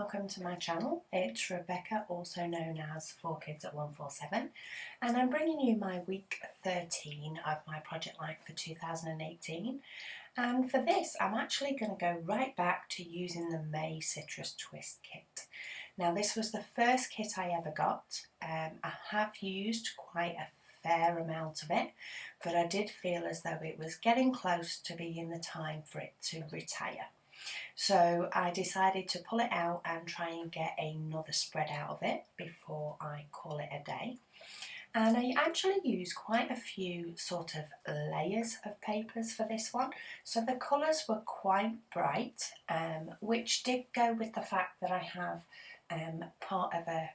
welcome to my channel. It's Rebecca, also known as 4Kids at 147, and I'm bringing you my week 13 of my project life for 2018. And for this, I'm actually going to go right back to using the May Citrus Twist kit. Now, this was the first kit I ever got. I have used quite a fair amount of it, but I did feel as though it was getting close to being the time for it to retire. So I decided to pull it out and try and get another spread out of it before I call it a day. And I actually used quite a few sort of layers of papers for this one. So the colours were quite bright, which did go with the fact that I have part of a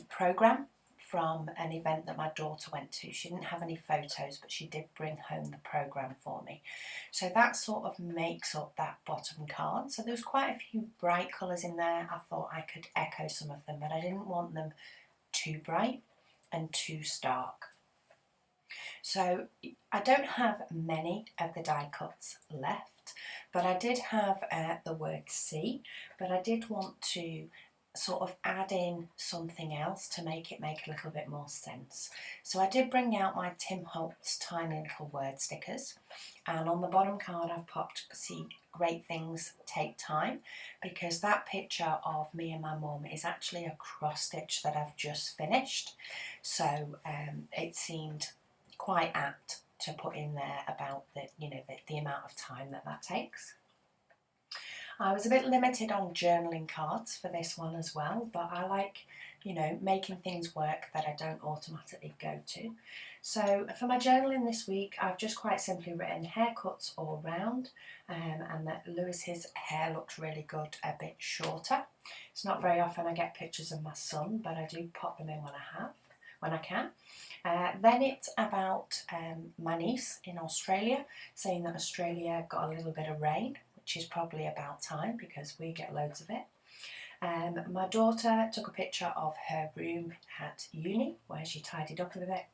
programme from an event that my daughter went to. She didn't have any photos, but she did bring home the programme for me. So that sort of makes up that bottom card. So there's quite a few bright colours in there. I thought I could echo some of them, but I didn't want them too bright and too stark. So I don't have many of the die cuts left, but I did have the word C, but I did want to sort of add in something else to make it make a little bit more sense. So I did bring out my Tim Holtz tiny little word stickers, and on the bottom card I've popped "See great things take time," because that picture of me and my mum is actually a cross stitch that I've just finished, so it seemed quite apt to put in there about the amount of time that takes. I was a bit limited on journaling cards for this one as well, but I like, making things work that I don't automatically go to. So for my journaling this week, I've just quite simply written haircuts all round, and that Lewis's hair looked really good, a bit shorter. It's not very often I get pictures of my son, but I do pop them in when I can. Then it's about my niece in Australia, saying that Australia got a little bit of rain, which is probably about time because we get loads of it. My daughter took a picture of her room at uni where she tidied up a bit,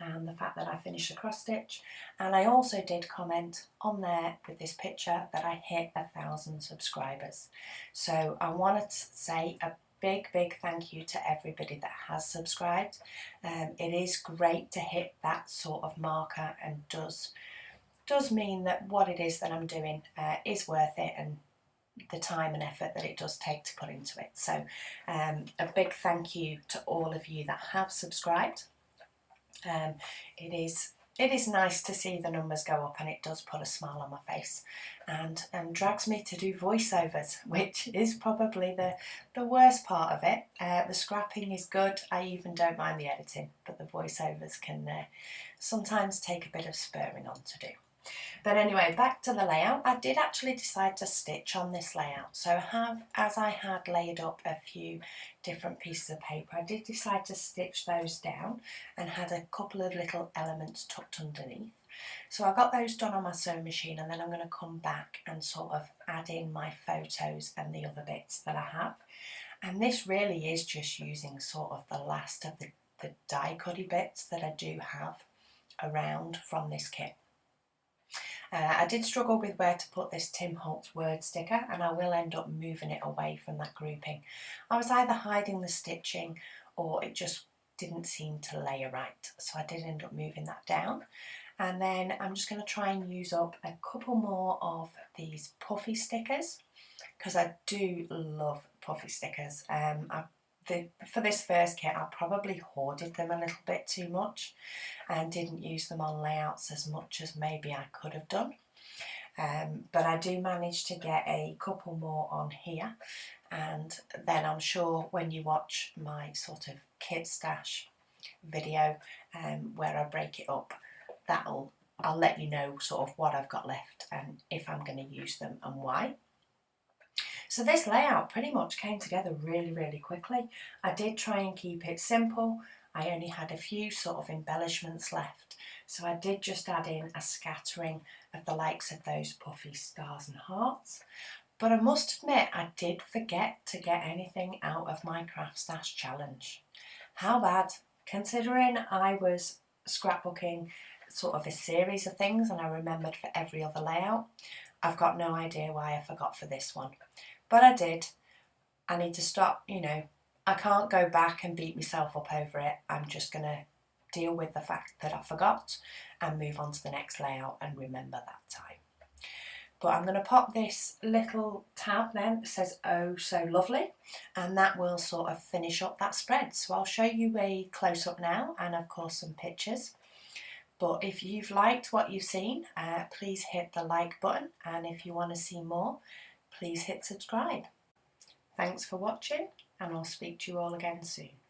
and the fact that I finished the cross stitch. And I also did comment on there with this picture that I hit 1,000 subscribers. So I wanted to say a big thank you to everybody that has subscribed. It is great to hit that sort of marker, and does mean that what it is that I'm doing is worth it, and the time and effort that it does take to put into it. So a big thank you to all of you that have subscribed. It is nice to see the numbers go up, and it does put a smile on my face, and drags me to do voiceovers, which is probably the worst part of it. The scrapping is good, I even don't mind the editing, but the voiceovers can sometimes take a bit of spurring on to do. But anyway, back to the layout. I did actually decide to stitch on this layout. So as I had laid up a few different pieces of paper, I did decide to stitch those down and had a couple of little elements tucked underneath. So I got those done on my sewing machine, and then I'm going to come back and sort of add in my photos and the other bits that I have. And this really is just using sort of the last of the die cutty bits that I do have around from this kit. I did struggle with where to put this Tim Holtz word sticker, and I will end up moving it away from that grouping. I was either hiding the stitching or it just didn't seem to layer right, so I did end up moving that down. And then I'm just going to try and use up a couple more of these puffy stickers, because I do love puffy stickers. For this first kit, I probably hoarded them a little bit too much and didn't use them on layouts as much as maybe I could have done. But I do manage to get a couple more on here, and then I'm sure when you watch my sort of kit stash video where I break it up, I'll let you know sort of what I've got left and if I'm going to use them and why. So this layout pretty much came together really quickly. I did try and keep it simple. I only had a few sort of embellishments left, so I did just add in a scattering of the likes of those puffy stars and hearts. But I must admit, I did forget to get anything out of my craft stash challenge. How bad, considering I was scrapbooking sort of a series of things and I remembered for every other layout. I've got no idea why I forgot for this one. But I did. I need to stop, you know, I can't go back and beat myself up over it. I'm just going to deal with the fact that I forgot and move on to the next layout and remember that time. But I'm going to pop this little tab then that says "Oh so lovely," and that will sort of finish up that spread. So I'll show you a close-up now and of course some pictures. But if you've liked what you've seen, please hit the like button, and if you want to see more, please hit subscribe. Thanks for watching, and I'll speak to you all again soon.